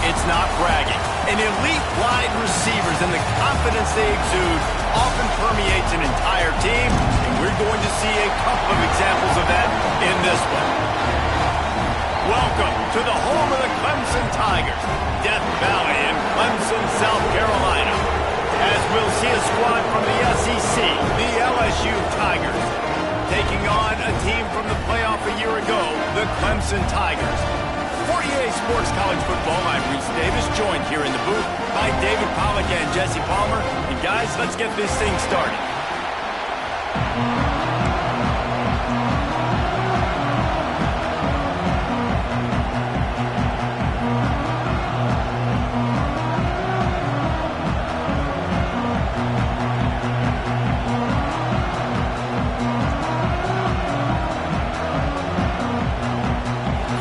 It's not bragging. And elite wide receivers and the confidence they exude often permeates an entire team, and we're going to see a couple of examples of that in this one. Welcome to the home of the Clemson Tigers, Death Valley in Clemson, South Carolina. As we'll see a squad from the SEC, the LSU Tigers, taking on a team from the playoff a year ago, the Clemson Tigers. 48 Sports College Football, I'm Reese Davis, joined here in the booth by David Pollack and Jesse Palmer. And guys, let's get this thing started.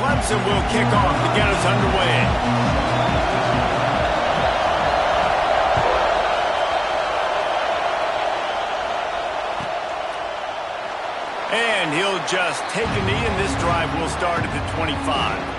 Clemson will kick off to get us underway. And he'll just take a knee, and this drive will start at the 25.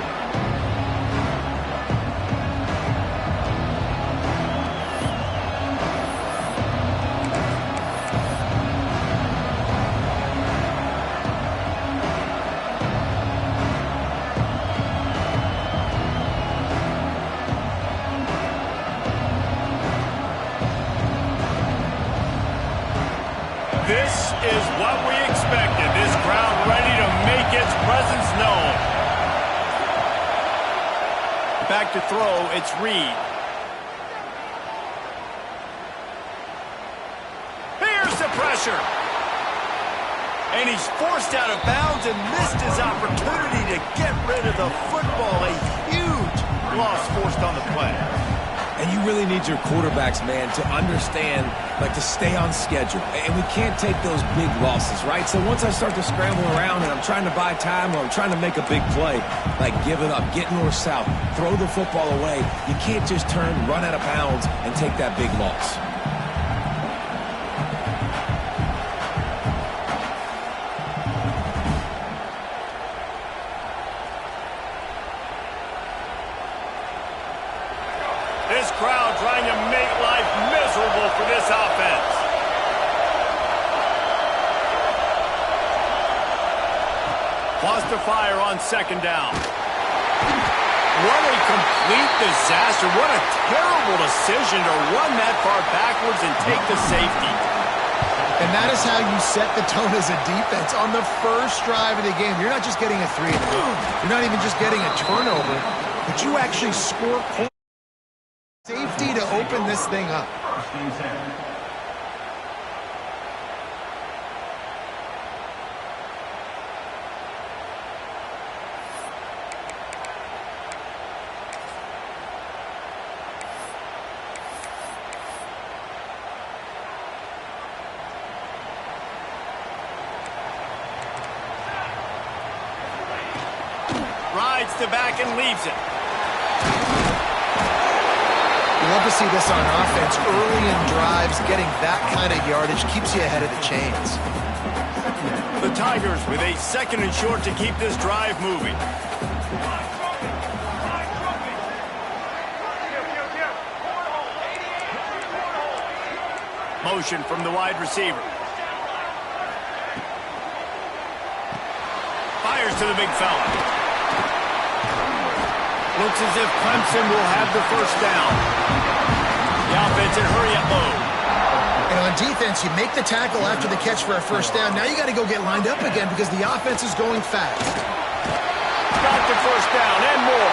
This is what we expected. This crowd ready to make its presence known. Back to throw, it's Reed. Here's the pressure. And he's forced out of bounds and missed his opportunity to get rid of the football. A huge loss forced on the play. And you really need your quarterbacks, man, to understand, like, to stay on schedule. And we can't take those big losses, right? So once I start to scramble around and I'm trying to buy time or I'm trying to make a big play, like give it up, get north-south, throw the football away, you can't just turn, run out of bounds, and take that big loss. This crowd trying to make life miserable for this offense. Lost to fire on second down. What a complete disaster. What a terrible decision to run that far backwards and take the safety. And that is how you set the tone as a defense on the first drive of the game. You're not just getting a 3-and-out. You're not even just getting a turnover, but you actually score points. Safety to open this thing up. Rides the back and leaves it. You love to see this on offense. Early in drives, getting that kind of yardage keeps you ahead of the chains. The Tigers with a second and short to keep this drive moving. Motion from the wide receiver. Fires to the big fella. Looks as if Clemson will have the first down. The offense in hurry up mode. And on defense, you make the tackle after the catch for a first down. Now you got to go get lined up again because the offense is going fast. Got the first down and more.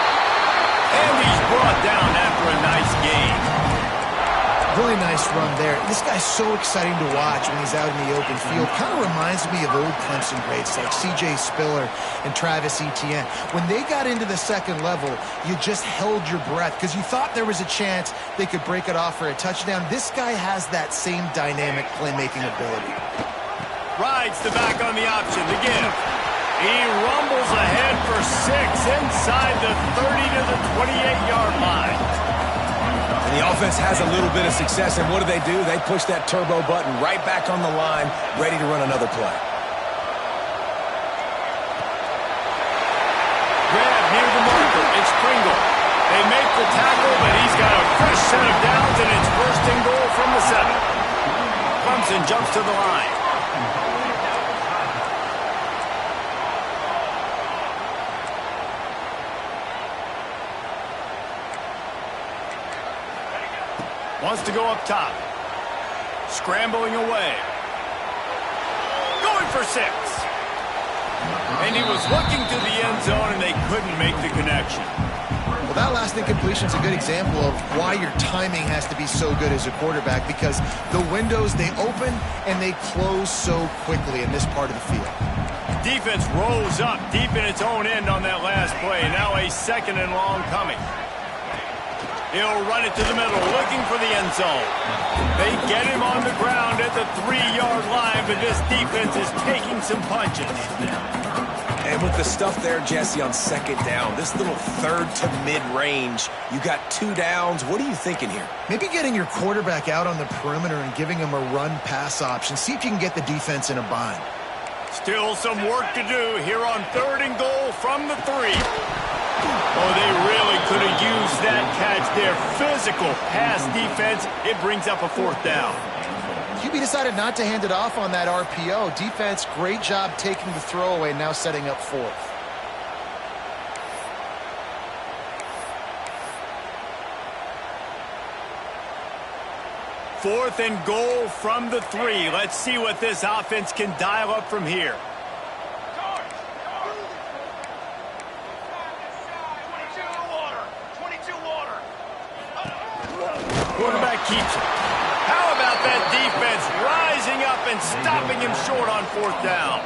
And he's brought down after a nice game. Really nice run there. This guy's so exciting to watch when he's out in the open field. Kind of reminds me of old Clemson greats like C.J. Spiller and Travis Etienne. When they got into the second level, you just held your breath because you thought there was a chance they could break it off for a touchdown. This guy has that same dynamic playmaking ability. Rides the back on the option to give. He rumbles ahead for 6 inside the 30 to the 28-yard line. And the offense has a little bit of success, and what do? They push that turbo button right back on the line, ready to run another play. Grab near the marker. It's Pringle. They make the tackle, but he's got a fresh set of downs, and it's first and goal from the 7. Clemson jumps to the line. Wants to go up top. Scrambling away. Going for 6. And he was looking to the end zone, and they couldn't make the connection. Well, that last incompletion is a good example of why your timing has to be so good as a quarterback, because the windows, they open and they close so quickly in this part of the field. Defense rose up deep in its own end on that last play. Now a 2nd and long coming. He'll run it to the middle, looking for the end zone. They get him on the ground at the 3-yard line, but this defense is taking some punches. And with the stuff there, Jesse, on 2nd down, this little 3rd to mid-range, you got 2 downs. What are you thinking here? Maybe getting your quarterback out on the perimeter and giving him a run-pass option. See if you can get the defense in a bind. Still some work to do here on 3rd and goal from the 3. Oh, they really could have used that catch there. Physical pass defense. It brings up a 4th down. QB decided not to hand it off on that RPO. Defense, great job taking the throwaway, now setting up 4th. Fourth and goal from the 3. Let's see what this offense can dial up from here. Quarterback keeps it. How about that defense rising up and stopping him short on 4th down?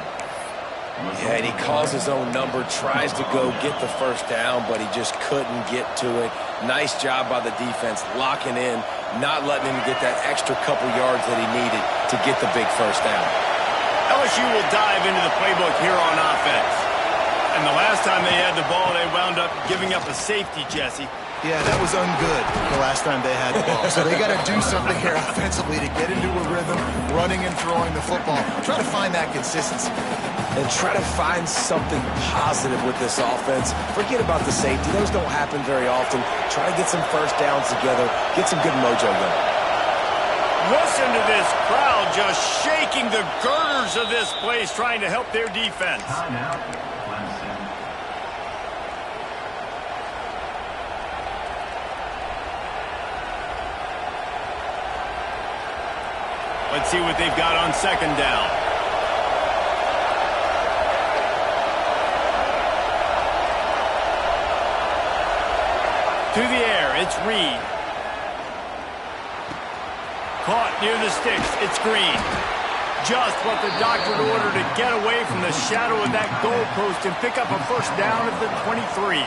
Yeah, and he calls his own number, tries to go get the 1st down, but he just couldn't get to it. Nice job by the defense, locking in, not letting him get that extra couple yards that he needed to get the big 1st down. LSU will dive into the playbook here on offense. And the last time they had the ball, they wound up giving up a safety, Jesse. Yeah, that was ungood the last time they had the ball. So they got to do something here offensively to get into a rhythm, running and throwing the football. Try to find that consistency. And try to find something positive with this offense. Forget about the safety. Those don't happen very often. Try to get some 1st downs together. Get some good mojo going. Listen to this crowd just shaking the girders of this place, trying to help their defense. Let's see what they've got on 2nd down. To the air, it's Reed. Caught near the sticks, it's Green. Just what the doctor ordered to get away from the shadow of that goalpost and pick up a 1st down at the 23.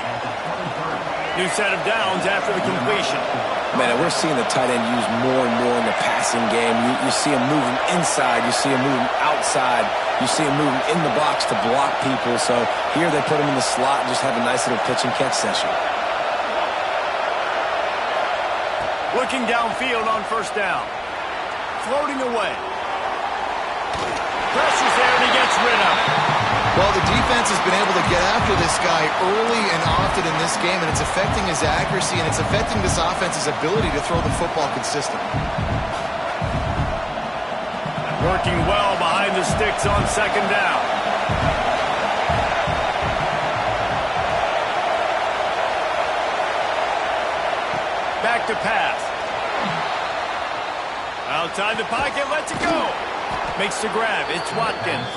New set of downs after the completion. Man, we're seeing the tight end used more and more in the passing game. You see him moving inside. You see him moving outside. You see him moving in the box to block people. So here they put him in the slot and just have a nice little pitch and catch session. Looking downfield on 1st down. Floating away. Pressure's there and he gets rid of it. Well, the defense has been able to get after this guy early and often in this game, and it's affecting his accuracy, and it's affecting this offense's ability to throw the football consistently. Working well behind the sticks on 2nd down. Back to pass. Outside the pocket, lets it go. Makes the grab. It's Watkins.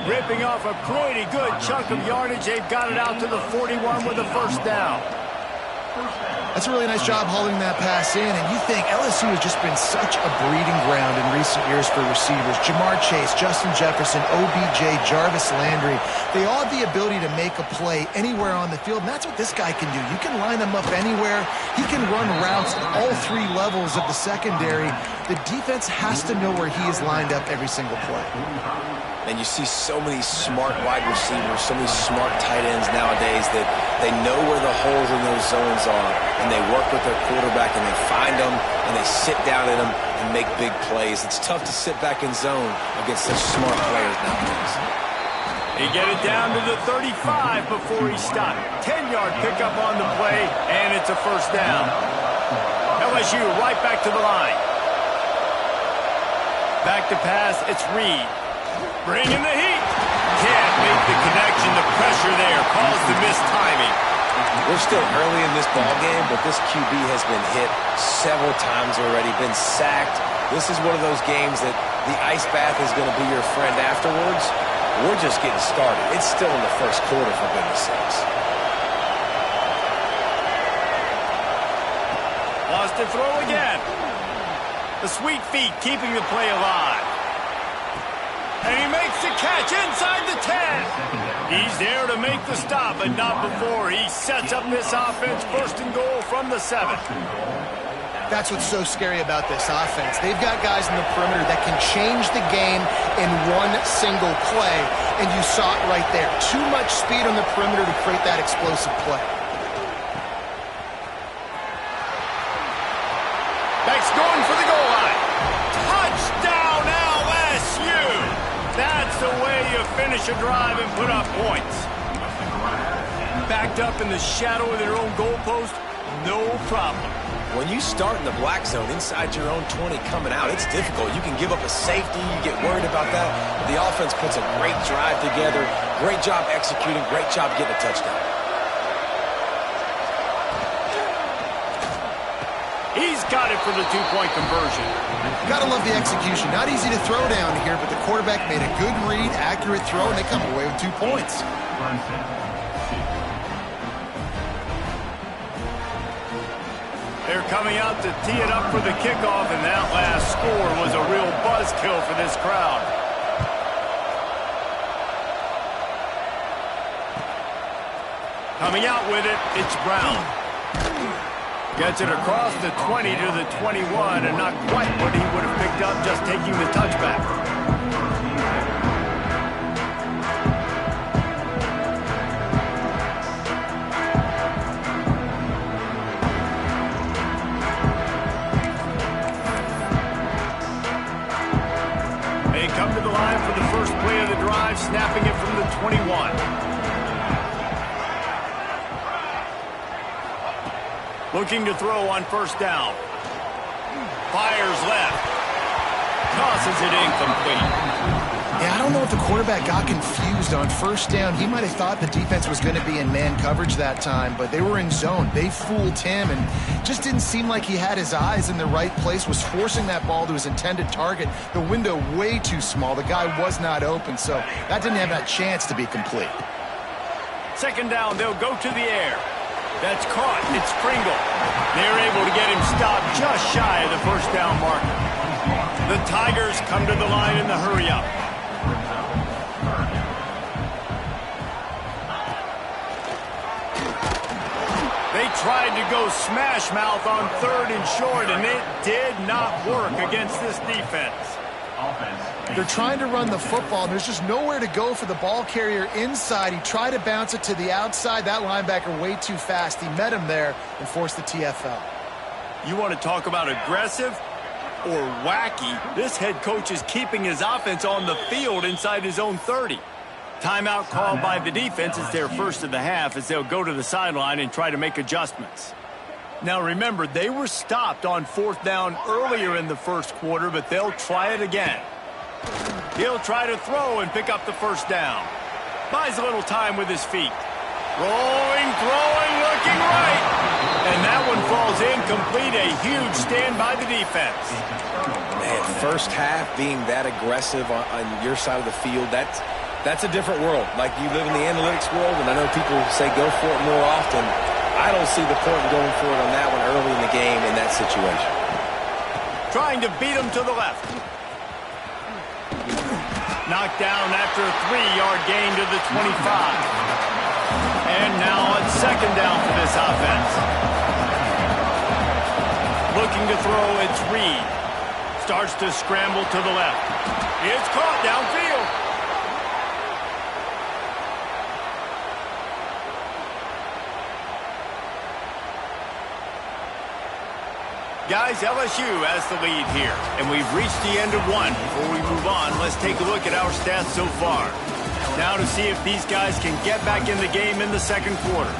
Ripping off a pretty good chunk of yardage. They've got it out to the 41 with a 1st down. That's a really nice job holding that pass in, and you think LSU has just been such a breeding ground in recent years for receivers. Jamar Chase, Justin Jefferson, OBJ, Jarvis Landry, they all have the ability to make a play anywhere on the field, and that's what this guy can do. You can line him up anywhere. He can run routes at all 3 levels of the secondary. The defense has to know where he is lined up every single play. And you see so many smart wide receivers, so many smart tight ends nowadays that they know where the holes in those zones are, and they work with their quarterback, and they find them, and they sit down in them and make big plays. It's tough to sit back in zone against such smart players nowadays. He get it down to the 35 before he stopped. 10-yard pickup on the play, and it's a first down. LSU right back to the line. Back to pass, it's Reed. Bringing the heat. Can't make the connection. The pressure there caused the missed timing. We're still early in this ball game, but this QB has been hit several times already, been sacked. This is one of those games that the ice bath is going to be your friend afterwards. We're just getting started. It's still in the first quarter, for goodness sakes. Lost to throw again. The sweet feet keeping the play alive. And he makes the catch inside the 10. He's there to make the stop, but not before. He sets up this offense first and goal from the 7. That's what's so scary about this offense. They've got guys in the perimeter that can change the game in one single play, and you saw it right there. Too much speed on the perimeter to create that explosive play. Beck's going for the goal line. Touchdown, LSU! That's the way you finish a drive and put up points. Backed up in the shadow of their own goalpost, no problem. When you start in the black zone inside your own 20 coming out, it's difficult. You can give up a safety. You get worried about that. The offense puts a great drive together. Great job executing. Great job getting a touchdown. He's got it for the two-point conversion. Gotta love the execution. Not easy to throw down here, but the quarterback made a good read, accurate throw, and they come away with 2 points. They're coming out to tee it up for the kickoff, and that last score was a real buzzkill for this crowd. Coming out with it, it's Brown. Gets it across the 20 to the 21, and not quite what he would have picked up just taking the touchback. They come to the line for the first play of the drive, snapping it from the 21. Looking to throw on first down. Fires left. Tosses it incomplete. Yeah, I don't know if the quarterback got confused on first down. He might have thought the defense was going to be in man coverage that time, but they were in zone. They fooled him and just didn't seem like he had his eyes in the right place, was forcing that ball to his intended target. The window way too small. The guy was not open, so that didn't have that chance to be complete. Second down, they'll go to the air. That's caught. It's Pringle. They're able to get him stopped just shy of the first down marker. The Tigers come to the line in the hurry-up. They tried to go smash mouth on 3rd and short, and it did not work against this defense. They're trying to run the football, and there's just nowhere to go for the ball carrier inside. He tried to bounce it to the outside. That linebacker way too fast. He met him there and forced the TFL. You want to talk about aggressive or wacky? This head coach is keeping his offense on the field inside his own 30. Timeout called by the defense. It's their first of the half as they'll go to the sideline and try to make adjustments. Now remember, they were stopped on 4th down earlier in the first quarter, but they'll try it again. He'll try to throw and pick up the first down. Buys a little time with his feet. Rolling, throwing, looking right. And that one falls incomplete. A huge stand by the defense. Man, first half being that aggressive on your side of the field, that's a different world. Like, you live in the analytics world, and I know people say go for it more often. I don't see the point in going for it on that one early in the game in that situation. Trying to beat him to the left. Knocked down after a 3-yard gain to the 25. And now on second down for this offense. Looking to throw, it's Reed. Starts to scramble to the left. It's caught downfield. Guys, LSU has the lead here, and we've reached the end of one. Before we move on, let's take a look at our stats so far. Now to see if these guys can get back in the game in the second quarter.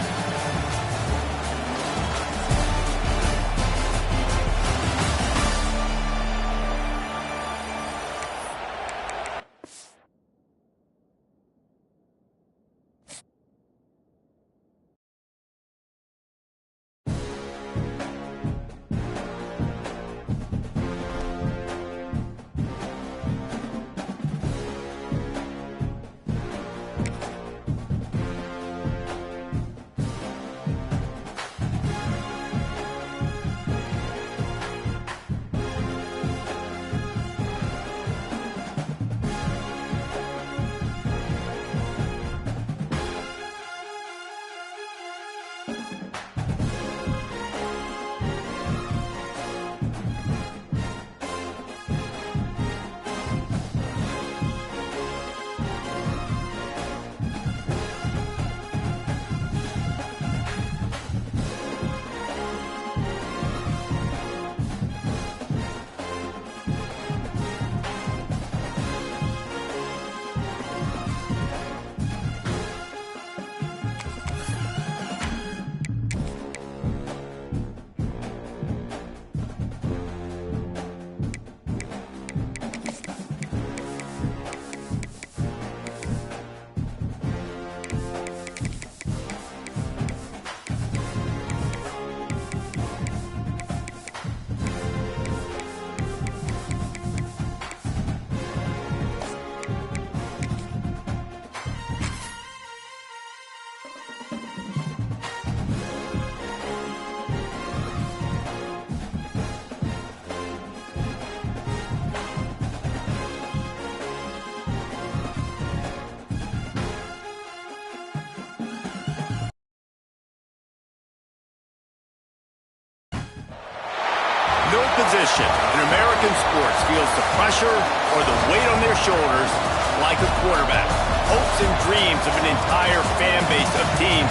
No position in American sports feels the pressure or the weight on their shoulders like a quarterback. Hopes and dreams of an entire fan base of teams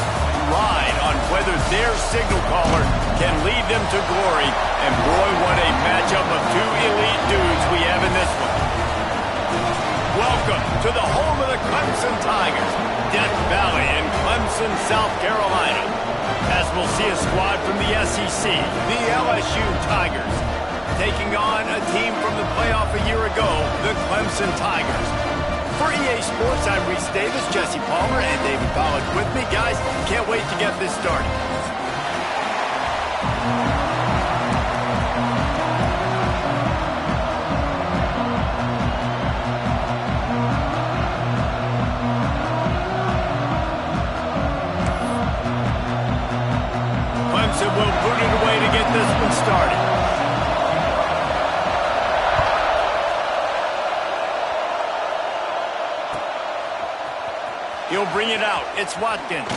ride on whether their signal caller can lead them to glory. And boy, what a matchup of two elite dudes we have in this one. Welcome to the home of the Clemson Tigers, Death Valley in Clemson, South Carolina. As we'll see a squad from the SEC, the LSU Tigers, taking on a team from the playoff a year ago, the Clemson Tigers. For EA Sports, I'm Reese Davis, Jesse Palmer, and David Pollack with me. Guys, can't wait to get this started. Clemson will put it away to get this one started. He'll bring it out. It's Watkins.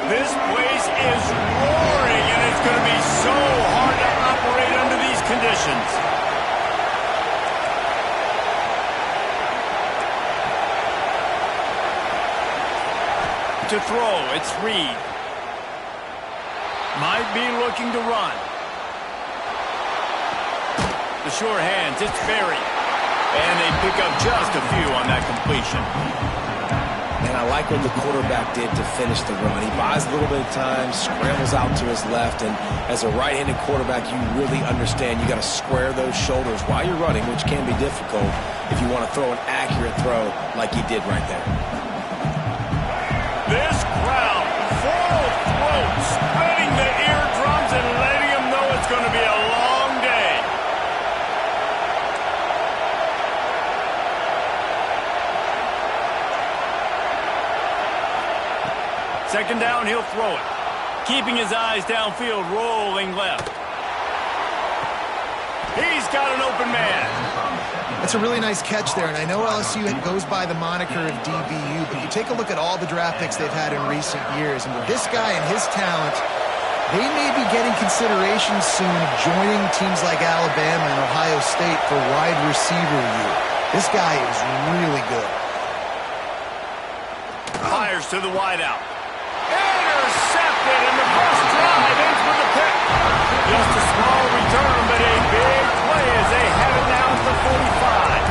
This place is roaring, and it's going to be so hard to operate under these conditions. To throw, it's Reed. Might be looking to run. The sure hands, it's Berry. And they pick up just a few on that completion. And I like what the quarterback did to finish the run. He buys a little bit of time, scrambles out to his left, and as a right-handed quarterback, you really understand you got to square those shoulders while you're running, which can be difficult if you want to throw an accurate throw like he did right there. This crowd, full of throats, spreading the eardrums and letting them know it's going to be a long day. Second down, he'll throw it. Keeping his eyes downfield, rolling left. He's got an open man. That's a really nice catch there, and I know LSU goes by the moniker of DBU, but you take a look at all the draft picks they've had in recent years, and with this guy and his talent, they may be getting consideration soon of joining teams like Alabama and Ohio State for wide receiver year. This guy is really good. fires to the wideout. Intercepted, and the first drive ends with a pick. Just a small return, but a big play as they have it down to 45.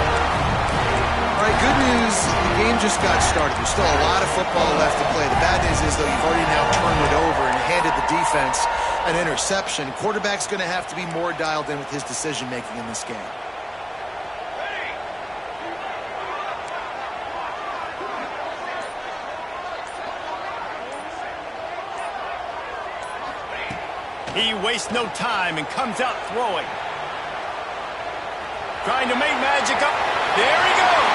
All right, good news, the game just got started. There's still a lot of football left to play. The bad news is, though, you've already now turned it over and handed the defense an interception. Quarterback's going to have to be more dialed in with his decision-making in this game. He wastes no time and comes out throwing. Trying to make magic up. There he goes.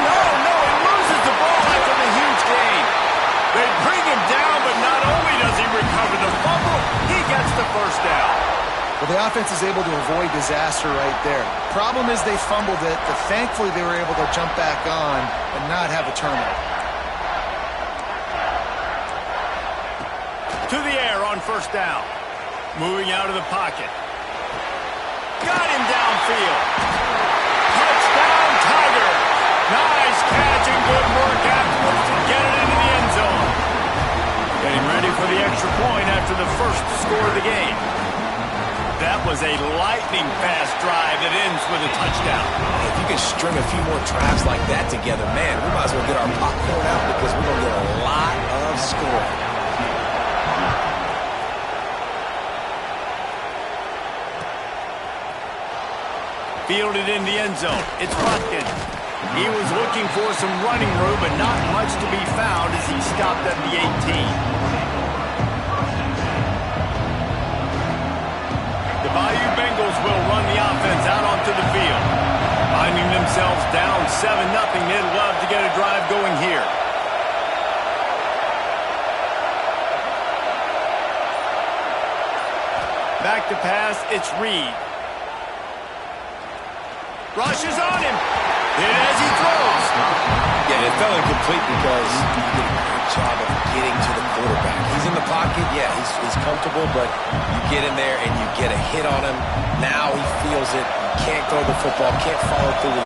No, he loses the ball after the huge gain. They bring him down, but not only does he recover the fumble, he gets the first down. Well, the offense is able to avoid disaster right there. Problem is they fumbled it, but thankfully they were able to jump back on and not have a turnover. To the air on first down. Moving out of the pocket. Got him downfield. Touchdown, Tiger. Nice catch and good work afterwards to get it into the end zone. Getting ready for the extra point after the first score of the game. That was a lightning-fast drive that ends with a touchdown. If you can string a few more drives like that together, man, we might as well get our popcorn out because we're going to get a lot of scoring. Fielded in the end zone. It's Watkins. He was looking for some running room, but not much to be found as he stopped at the 18. The Bayou Bengals will run the offense out onto the field. Finding themselves down 7-0, they'd love to get a drive going here. Back to pass, it's Reed. Rushes on him. Hit as he throws. Yeah, it fell incomplete because he did a great job of getting to the quarterback. He's in the pocket. Yeah, he's comfortable, but you get in there and you get a hit on him. Now he feels it. Can't throw the football. Can't follow through with